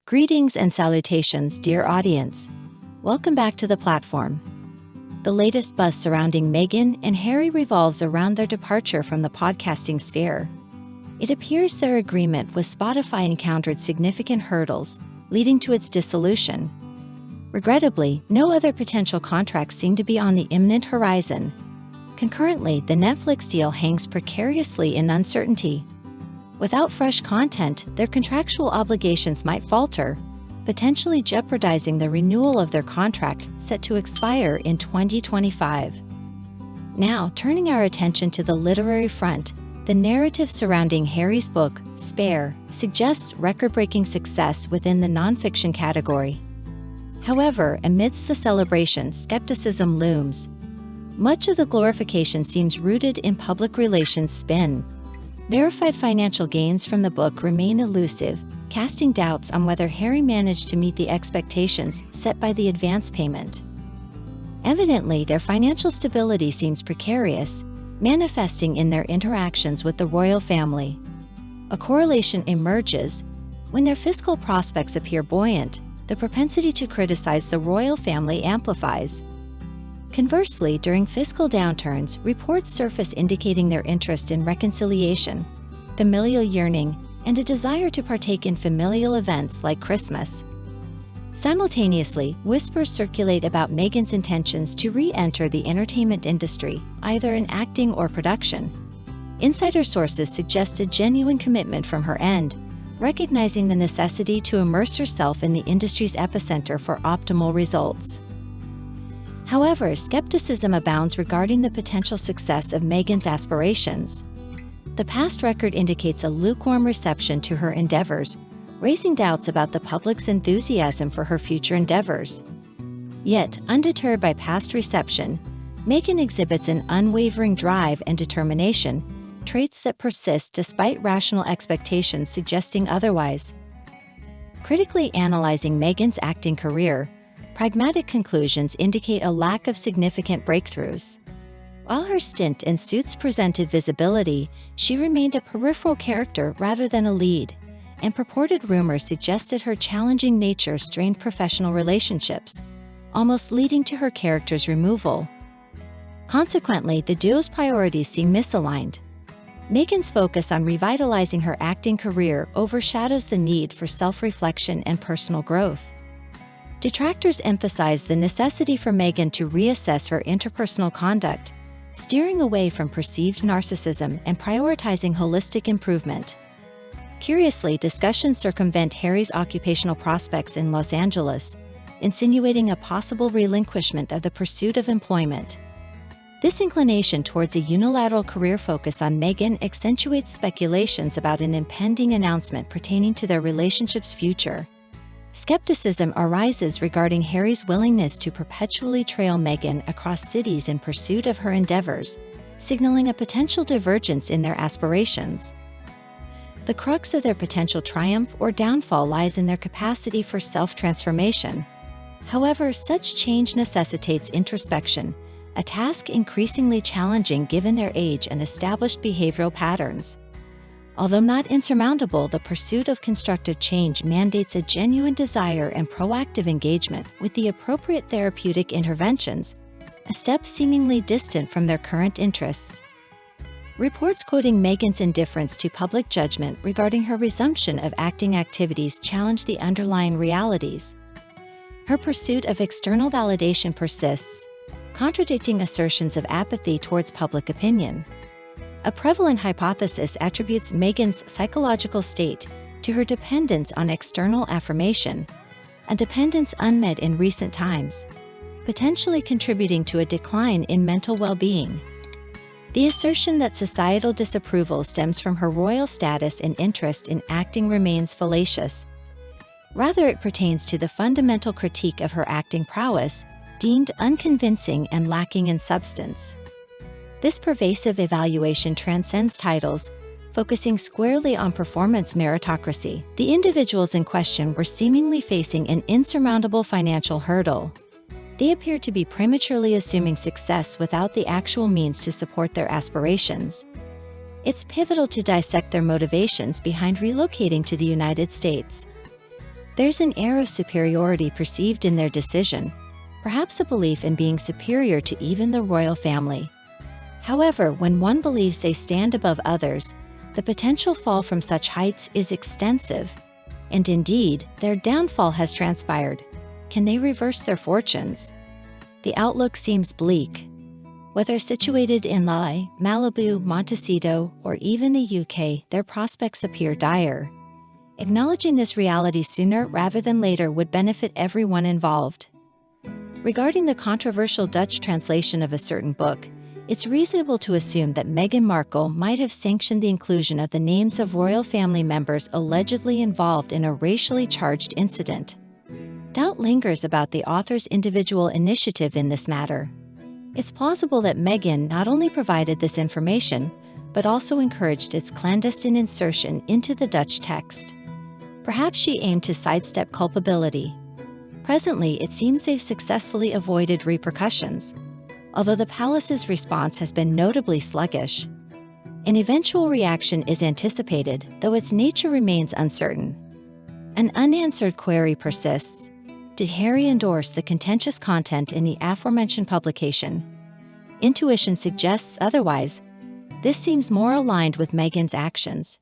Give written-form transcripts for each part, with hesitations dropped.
Greetings and salutations, dear audience. Welcome back to the platform. The latest buzz surrounding Meghan and Harry revolves around their departure from the podcasting sphere. It appears their agreement with Spotify encountered significant hurdles, leading to its dissolution. Regrettably, no other potential contracts seem to be on the imminent horizon. Concurrently, the Netflix deal hangs precariously in uncertainty. Without fresh content, their contractual obligations might falter, potentially jeopardizing the renewal of their contract set to expire in 2025. Now, turning our attention to the literary front, the narrative surrounding Harry's book, Spare, suggests record-breaking success within the nonfiction category. However, amidst the celebration, skepticism looms. Much of the glorification seems rooted in public relations spin. Verified financial gains from the book remain elusive, casting doubts on whether Harry managed to meet the expectations set by the advance payment. Evidently, their financial stability seems precarious, manifesting in their interactions with the royal family. A correlation emerges. When their fiscal prospects appear buoyant, the propensity to criticize the royal family amplifies. Conversely, during fiscal downturns, reports surface indicating their interest in reconciliation, familial yearning, and a desire to partake in familial events like Christmas. Simultaneously, whispers circulate about Meghan's intentions to re-enter the entertainment industry, either in acting or production. Insider sources suggest a genuine commitment from her end, recognizing the necessity to immerse herself in the industry's epicenter for optimal results. However, skepticism abounds regarding the potential success of Meghan's aspirations. The past record indicates a lukewarm reception to her endeavors, raising doubts about the public's enthusiasm for her future endeavors. Yet, undeterred by past reception, Meghan exhibits an unwavering drive and determination, traits that persist despite rational expectations suggesting otherwise. Critically analyzing Meghan's acting career, pragmatic conclusions indicate a lack of significant breakthroughs. While her stint in Suits presented visibility, she remained a peripheral character rather than a lead, and purported rumors suggested her challenging nature strained professional relationships, almost leading to her character's removal. Consequently, the duo's priorities seem misaligned. Meghan's focus on revitalizing her acting career overshadows the need for self-reflection and personal growth. Detractors emphasize the necessity for Meghan to reassess her interpersonal conduct, steering away from perceived narcissism and prioritizing holistic improvement. Curiously, discussions circumvent Harry's occupational prospects in Los Angeles, insinuating a possible relinquishment of the pursuit of employment. This inclination towards a unilateral career focus on Meghan accentuates speculations about an impending announcement pertaining to their relationship's future. Skepticism arises regarding Harry's willingness to perpetually trail Meghan across cities in pursuit of her endeavors, signaling a potential divergence in their aspirations. The crux of their potential triumph or downfall lies in their capacity for self-transformation. However, such change necessitates introspection, a task increasingly challenging given their age and established behavioral patterns. Although not insurmountable, the pursuit of constructive change mandates a genuine desire and proactive engagement with the appropriate therapeutic interventions, a step seemingly distant from their current interests. Reports quoting Meghan's indifference to public judgment regarding her resumption of acting activities challenge the underlying realities. Her pursuit of external validation persists, contradicting assertions of apathy towards public opinion. A prevalent hypothesis attributes Meghan's psychological state to her dependence on external affirmation, a dependence unmet in recent times, potentially contributing to a decline in mental well-being. The assertion that societal disapproval stems from her royal status and interest in acting remains fallacious. Rather, it pertains to the fundamental critique of her acting prowess, deemed unconvincing and lacking in substance. This pervasive evaluation transcends titles, focusing squarely on performance meritocracy. The individuals in question were seemingly facing an insurmountable financial hurdle. They appeared to be prematurely assuming success without the actual means to support their aspirations. It's pivotal to dissect their motivations behind relocating to the United States. There's an air of superiority perceived in their decision, perhaps a belief in being superior to even the royal family. However, when one believes they stand above others, the potential fall from such heights is extensive. And indeed, their downfall has transpired. Can they reverse their fortunes? The outlook seems bleak. Whether situated in Malibu, Montecito, or even the UK, their prospects appear dire. Acknowledging this reality sooner rather than later would benefit everyone involved. Regarding the controversial Dutch translation of a certain book, it's reasonable to assume that Meghan Markle might have sanctioned the inclusion of the names of royal family members allegedly involved in a racially charged incident. Doubt lingers about the author's individual initiative in this matter. It's plausible that Meghan not only provided this information, but also encouraged its clandestine insertion into the Dutch text. Perhaps she aimed to sidestep culpability. Presently, it seems they've successfully avoided repercussions, although the palace's response has been notably sluggish. An eventual reaction is anticipated, though its nature remains uncertain. An unanswered query persists. Did Harry endorse the contentious content in the aforementioned publication? Intuition suggests otherwise. This seems more aligned with Meghan's actions.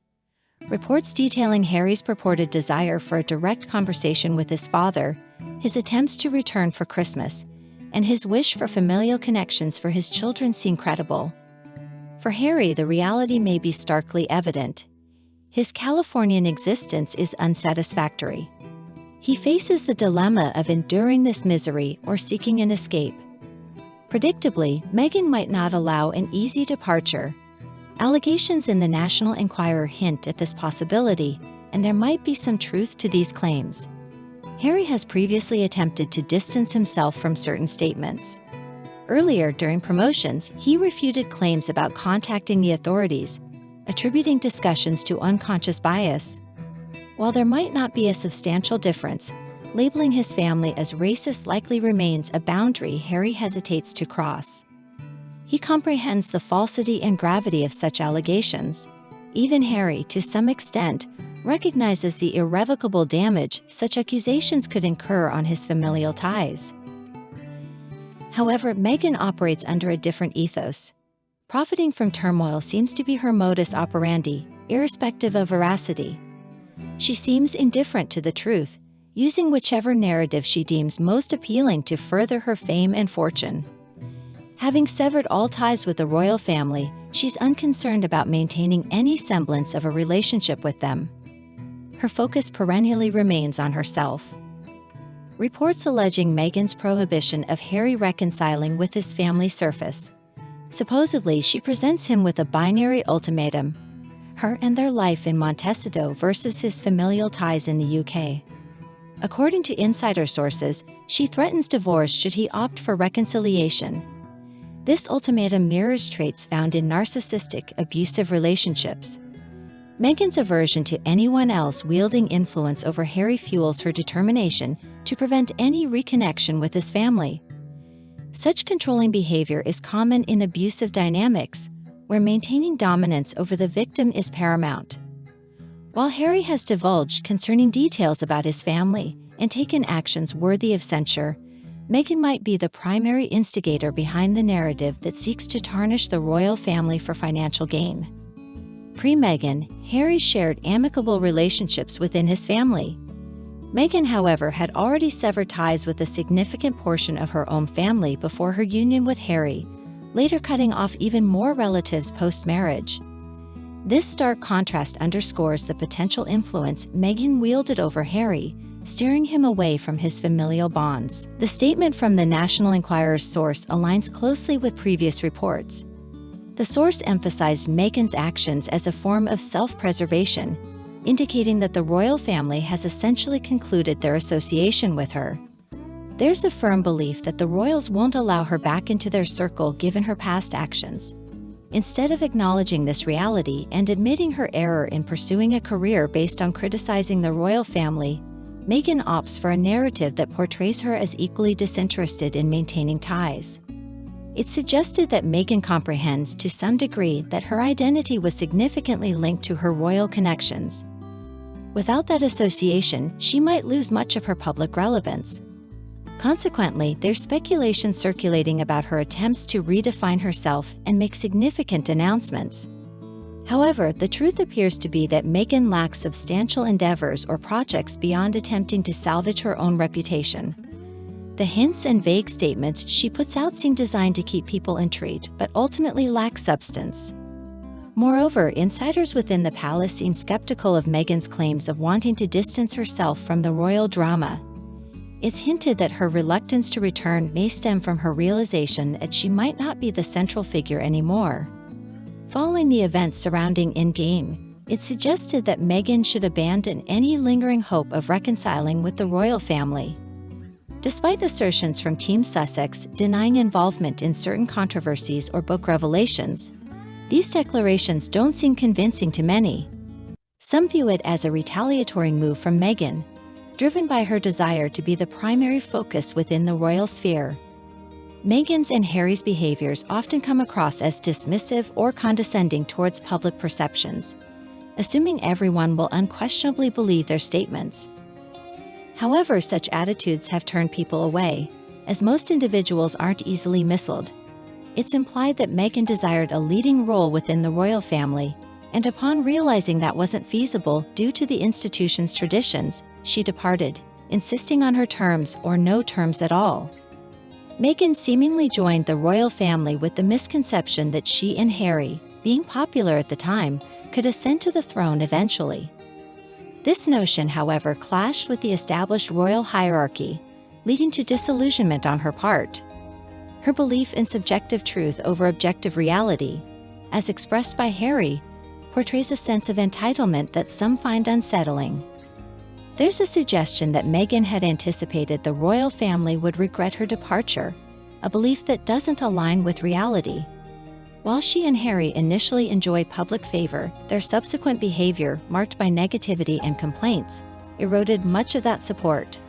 Reports detailing Harry's purported desire for a direct conversation with his father, his attempts to return for Christmas, and his wish for familial connections for his children seem credible. For Harry, the reality may be starkly evident. His Californian existence is unsatisfactory. He faces the dilemma of enduring this misery or seeking an escape. Predictably, Meghan might not allow an easy departure. Allegations in the National Enquirer hint at this possibility, and there might be some truth to these claims. Harry has previously attempted to distance himself from certain statements. Earlier, during promotions, he refuted claims about contacting the authorities, attributing discussions to unconscious bias. While there might not be a substantial difference, labeling his family as racist likely remains a boundary Harry hesitates to cross. He comprehends the falsity and gravity of such allegations. Even Harry, to some extent, recognizes the irrevocable damage such accusations could incur on his familial ties. However, Meghan operates under a different ethos. Profiting from turmoil seems to be her modus operandi, irrespective of veracity. She seems indifferent to the truth, using whichever narrative she deems most appealing to further her fame and fortune. Having severed all ties with the royal family, she's unconcerned about maintaining any semblance of a relationship with them. Her focus perennially remains on herself. Reports alleging Meghan's prohibition of Harry reconciling with his family surface. Supposedly, she presents him with a binary ultimatum: her and their life in Montecito versus his familial ties in the UK. According to insider sources, she threatens divorce should he opt for reconciliation. This ultimatum mirrors traits found in narcissistic, abusive relationships. Meghan's aversion to anyone else wielding influence over Harry fuels her determination to prevent any reconnection with his family. Such controlling behavior is common in abusive dynamics, where maintaining dominance over the victim is paramount. While Harry has divulged concerning details about his family and taken actions worthy of censure, Meghan might be the primary instigator behind the narrative that seeks to tarnish the royal family for financial gain. Pre-Meghan, Harry shared amicable relationships within his family. Meghan, however, had already severed ties with a significant portion of her own family before her union with Harry, later cutting off even more relatives post-marriage. This stark contrast underscores the potential influence Meghan wielded over Harry, steering him away from his familial bonds. The statement from the National Enquirer's source aligns closely with previous reports. The source emphasized Meghan's actions as a form of self-preservation, indicating that the royal family has essentially concluded their association with her. There's a firm belief that the royals won't allow her back into their circle given her past actions. Instead of acknowledging this reality and admitting her error in pursuing a career based on criticizing the royal family, Meghan opts for a narrative that portrays her as equally disinterested in maintaining ties. It's suggested that Meghan comprehends to some degree that her identity was significantly linked to her royal connections. Without that association, she might lose much of her public relevance. Consequently, there's speculation circulating about her attempts to redefine herself and make significant announcements. However, the truth appears to be that Meghan lacks substantial endeavors or projects beyond attempting to salvage her own reputation. The hints and vague statements she puts out seem designed to keep people intrigued, but ultimately lack substance. Moreover, insiders within the palace seem skeptical of Meghan's claims of wanting to distance herself from the royal drama. It's hinted that her reluctance to return may stem from her realization that she might not be the central figure anymore. Following the events surrounding Endgame, it suggested that Meghan should abandon any lingering hope of reconciling with the royal family. Despite assertions from Team Sussex denying involvement in certain controversies or book revelations, these declarations don't seem convincing to many. Some view it as a retaliatory move from Meghan, driven by her desire to be the primary focus within the royal sphere. Meghan's and Harry's behaviors often come across as dismissive or condescending towards public perceptions, assuming everyone will unquestionably believe their statements. However, such attitudes have turned people away, as most individuals aren't easily misled. It's implied that Meghan desired a leading role within the royal family, and upon realizing that wasn't feasible due to the institution's traditions, she departed, insisting on her terms or no terms at all. Meghan seemingly joined the royal family with the misconception that she and Harry, being popular at the time, could ascend to the throne eventually. This notion, however, clashed with the established royal hierarchy, leading to disillusionment on her part. Her belief in subjective truth over objective reality, as expressed by Harry, portrays a sense of entitlement that some find unsettling. There's a suggestion that Meghan had anticipated the royal family would regret her departure, a belief that doesn't align with reality. While she and Harry initially enjoy public favor, their subsequent behavior, marked by negativity and complaints, eroded much of that support.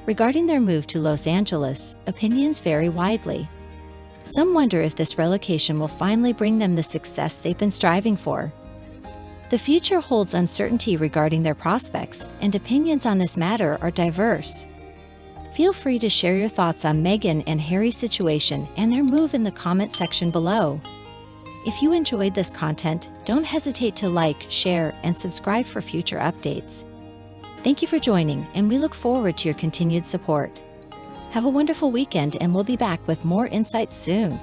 Regarding their move to Los Angeles, opinions vary widely. Some wonder if this relocation will finally bring them the success they've been striving for. The future holds uncertainty regarding their prospects, and opinions on this matter are diverse. Feel free to share your thoughts on Meghan and Harry's situation and their move in the comment section below. If you enjoyed this content, don't hesitate to like, share, and subscribe for future updates. Thank you for joining, and we look forward to your continued support. Have a wonderful weekend, and we'll be back with more insights soon.